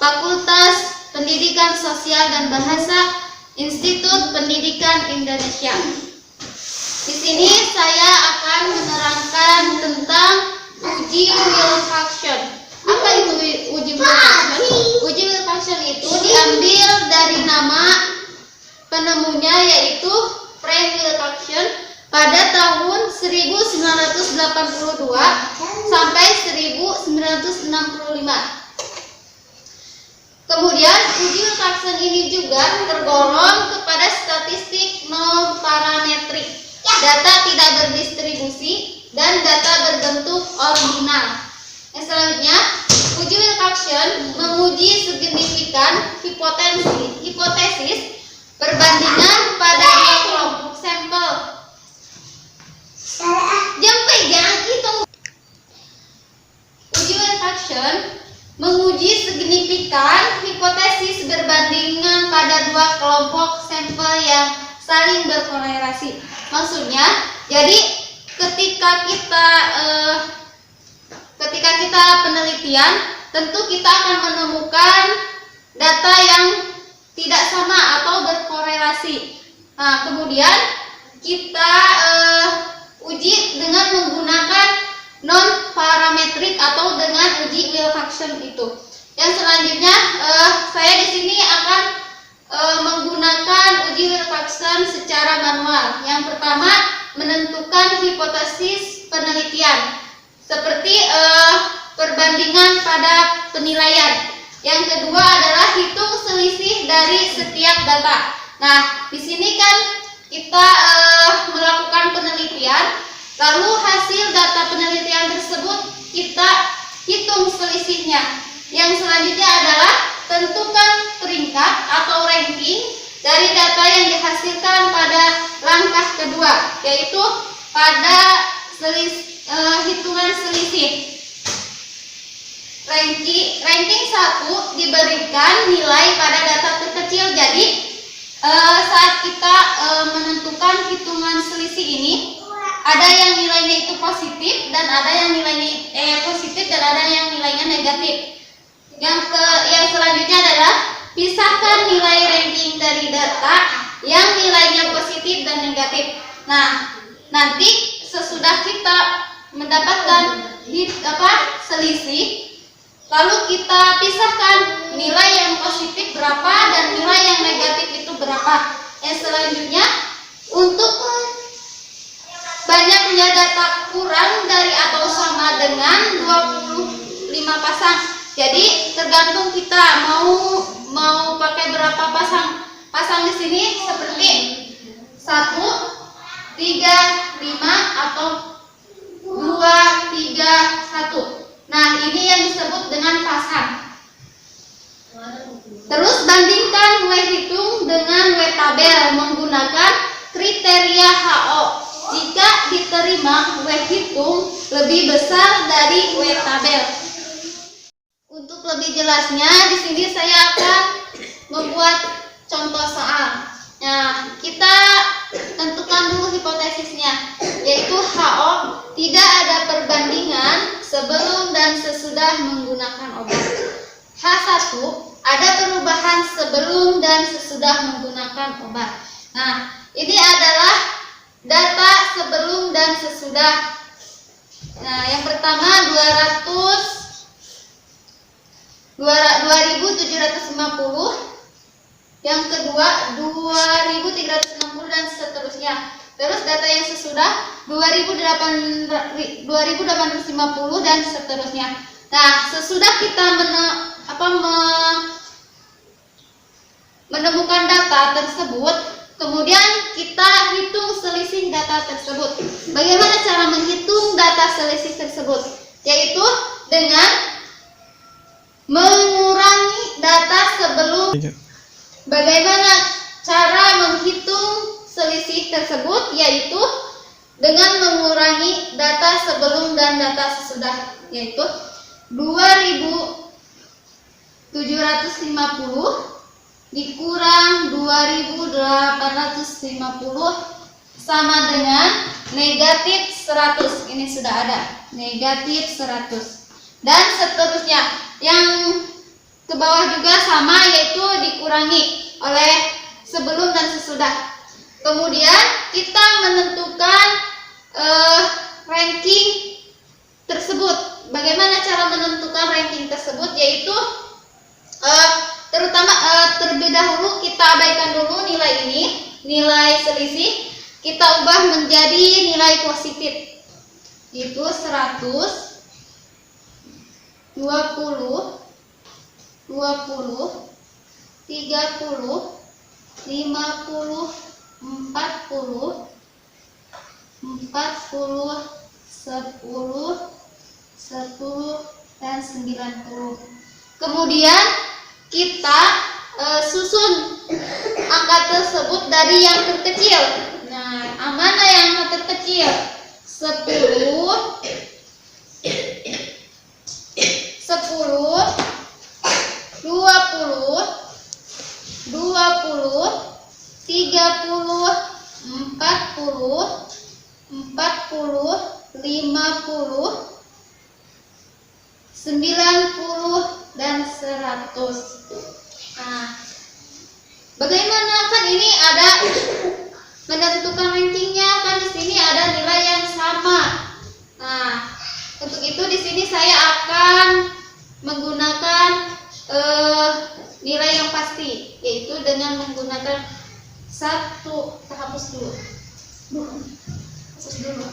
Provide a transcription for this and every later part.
Fakultas Pendidikan Sosial dan Bahasa, Institut Pendidikan Indonesia. Di sini saya akan menerangkan tentang uji will function. Apa itu uji will function? Uji will function itu diambil dari nama penemunya, yaitu Frank Wilcoxon pada tahun 1982 sampai 1965. Kemudian uji Wilcoxon ini juga tergolong kepada statistik non parametrik, data tidak berdistribusi, dan data berbentuk ordinal. Yang selanjutnya, uji Wilcoxon menguji signifikan hipotesis perbandingan pada dua kelompok sampel. Jangan hitung. Uji Wilcoxon menguji signifikan hipotesis berbandingan pada dua kelompok sampel yang saling berkorelasi. Maksudnya, jadi ketika kita penelitian, tentu kita akan menemukan data yang tidak sama atau berkorelasi. Nah, kemudian kita uji dengan menggunakan non parametrik atau dengan uji Wilcoxon itu. Yang selanjutnya, saya di sini akan menggunakan uji Wilcoxon secara manual. Yang pertama, menentukan hipotesis penelitian, seperti perbandingan pada penilaian. Yang kedua adalah hitung selisih dari setiap data. Nah, di sini kan kita melakukan penelitian, lalu hasil data penelitian tersebut kita hitung selisihnya. Yang selanjutnya adalah tentukan peringkat atau ranking dari data yang dihasilkan pada langkah kedua, yaitu pada hitungan selisih. Ranking 1 diberikan nilai pada data terkecil. Jadi saat kita menentukan hitungan selisih ini, ada yang nilainya itu positif dan ada yang nilainya positif dan ada yang nilainya negatif. Yang selanjutnya adalah pisahkan nilai ranking dari data yang nilainya positif dan negatif. Nah, nanti sesudah kita mendapatkan selisih, lalu kita pisahkan nilai yang positif berapa dan nilai yang negatif itu berapa. Yang selanjutnya, untuk banyaknya data kurang dari atau sama dengan 25 pasang. Jadi tergantung kita mau pakai berapa pasang. Pasang di sini seperti 1, 3, 5 atau 2, 3, 1. Nah, ini yang disebut dengan pasang. Terus bandingkan W hitung dengan W tabel menggunakan kriteria HO. Jika diterima W hitung lebih besar dari W tabel. Untuk lebih jelasnya, di sini saya akan membuat contoh soal. Nah, kita tentukan dulu hipotesisnya, yaitu HO tidak ada perbandingan sebelum dan sesudah menggunakan obat. H1 ada perubahan sebelum dan sesudah menggunakan obat. Nah, ini adalah data sebelum dan sesudah. Nah, yang pertama 2750, yang kedua 2360 dan seterusnya. Terus data yang sesudah 2850 dan seterusnya. Nah, sesudah kita menemukan data tersebut, kemudian kita hitung selisih data tersebut. Bagaimana cara menghitung data selisih tersebut? Yaitu dengan mengurangi data sebelum. Bagaimana cara menghitung selisih tersebut? Yaitu dengan mengurangi data sebelum dan data sesudah, yaitu 2750 dikurang 2850 sama dengan negatif 100. Ini sudah ada negatif 100 dan seterusnya. Yang ke bawah juga sama, yaitu dikurangi oleh sebelum dan sesudah. Kemudian kita menentukan ranking tersebut. Bagaimana cara menentukan ranking tersebut? Yaitu terlebih dahulu kita abaikan dulu nilai ini, nilai selisih, kita ubah menjadi nilai positif, yaitu 100, 20, 30, 50, 40, 40, 40, 10, 10, dan 90. Kemudian kita susun angka tersebut dari yang terkecil. Nah, mana yang terkecil? 10, 20, 30, 40, 50, 90, dan 100. Nah, bagaimana, kan ini ada menentukan rankingnya, kan di sini ada nilai yang sama. Nah, untuk itu di sini saya akan menggunakan nilai yang pasti, yaitu dengan menggunakan satu. Kita hapus dulu. Hapus dulu.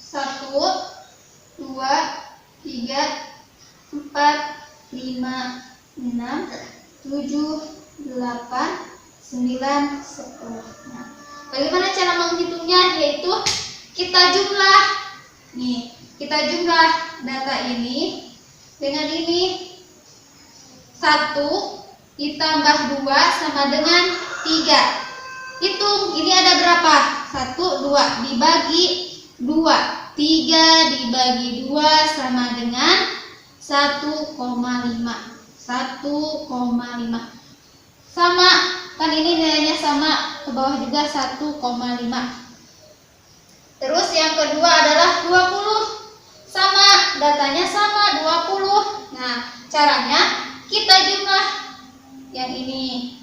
1, 2, 3, 4, 5, 6, 7, 8, 9, 10. Nah, bagaimana cara menghitungnya? Yaitu kita jumlah. Nih, kita jumlah data ini dengan ini. 1 ditambah 2 sama dengan 3. Hitung, ini ada berapa? 1, 2 dibagi 2. 3 dibagi 2 sama dengan 1,5. 1,5. Sama, kan ini nilainya sama, ke bawah juga 1,5. Terus yang kedua adalah 20. Sama, datanya sama, 20. Nah, caranya kita jumlah yang ini.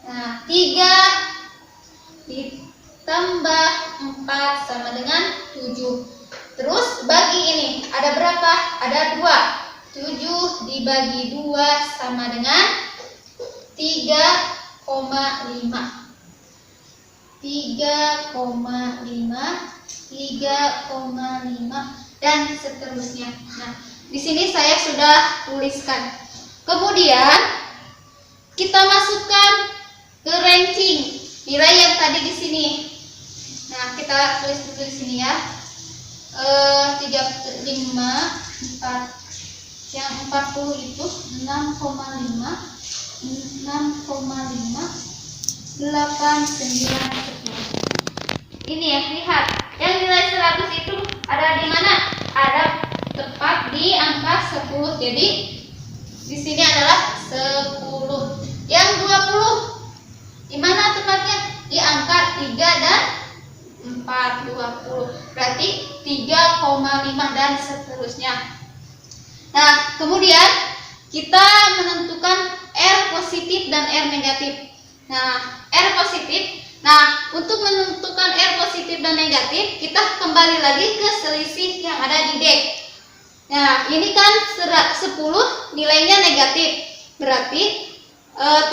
Nah, 3 ditambah 4 sama dengan 7. Terus bagi ini, ada berapa? Ada 2. 7 dibagi 2 sama dengan 3,5. 3,5, dan seterusnya. Nah, di sini saya sudah tuliskan. Kemudian kita masukkan ke ranking nilai yang tadi di sini. Nah, kita tulis dulu di sini ya. 35, 4, yang 40 itu 6,5, 6,5, 8, 9, 10. Ini ya, lihat. Yang nilai 100 itu ada di mana? Ada tepat di angka 10. Jadi di sini adalah 10. Yang 20 di mana tepatnya? Di angka 3 dan 4, 20. Berarti 3,5 dan seterusnya. Nah, kemudian kita menentukan R positif dan R negatif. Nah, R positif. Nah, untuk menentukan R positif dan negatif, kita kembali lagi ke selisih yang ada di D. Nah, ini kan 10 nilainya negatif. Berarti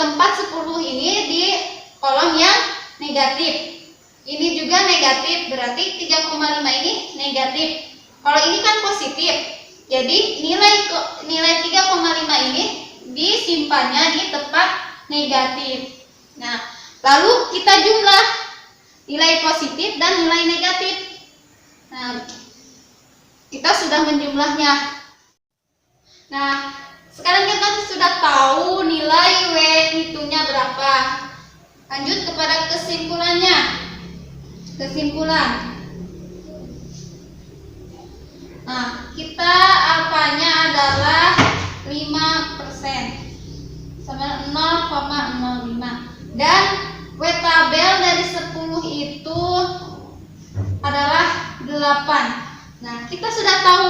tempat 10 ini di kolom yang negatif. Ini juga negatif, berarti 3,5 ini negatif. Kalau ini kan positif. Jadi nilai 3,5 ini disimpannya di tempat negatif. Nah, lalu kita jumlah nilai positif dan nilai negatif. Nah, kita sudah menjumlahnya. Nah, sekarang kita sudah tahu nilai W hitungnya berapa. Lanjut kepada kesimpulannya. Kesimpulan. Nah, kita apanya adalah 5% sama 0,05. Dan W tabel dari 10 itu adalah 8. Nah, kita sudah tahu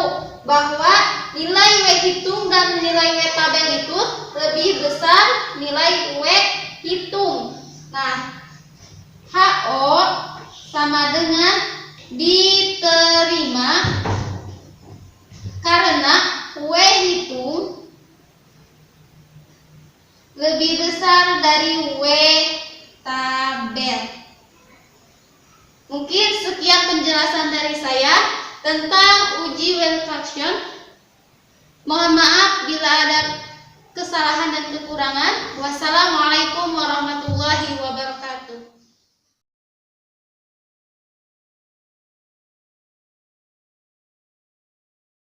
bahwa nilai W hitung dan nilai W tabel itu lebih besar nilai W hitung. Nah, HO sama dengan diterima karena W hitung lebih besar dari W tabel. Mungkin sekian penjelasan dari saya tentang uji well fraction. Mohon maaf bila ada kesalahan dan kekurangan. Wassalamualaikum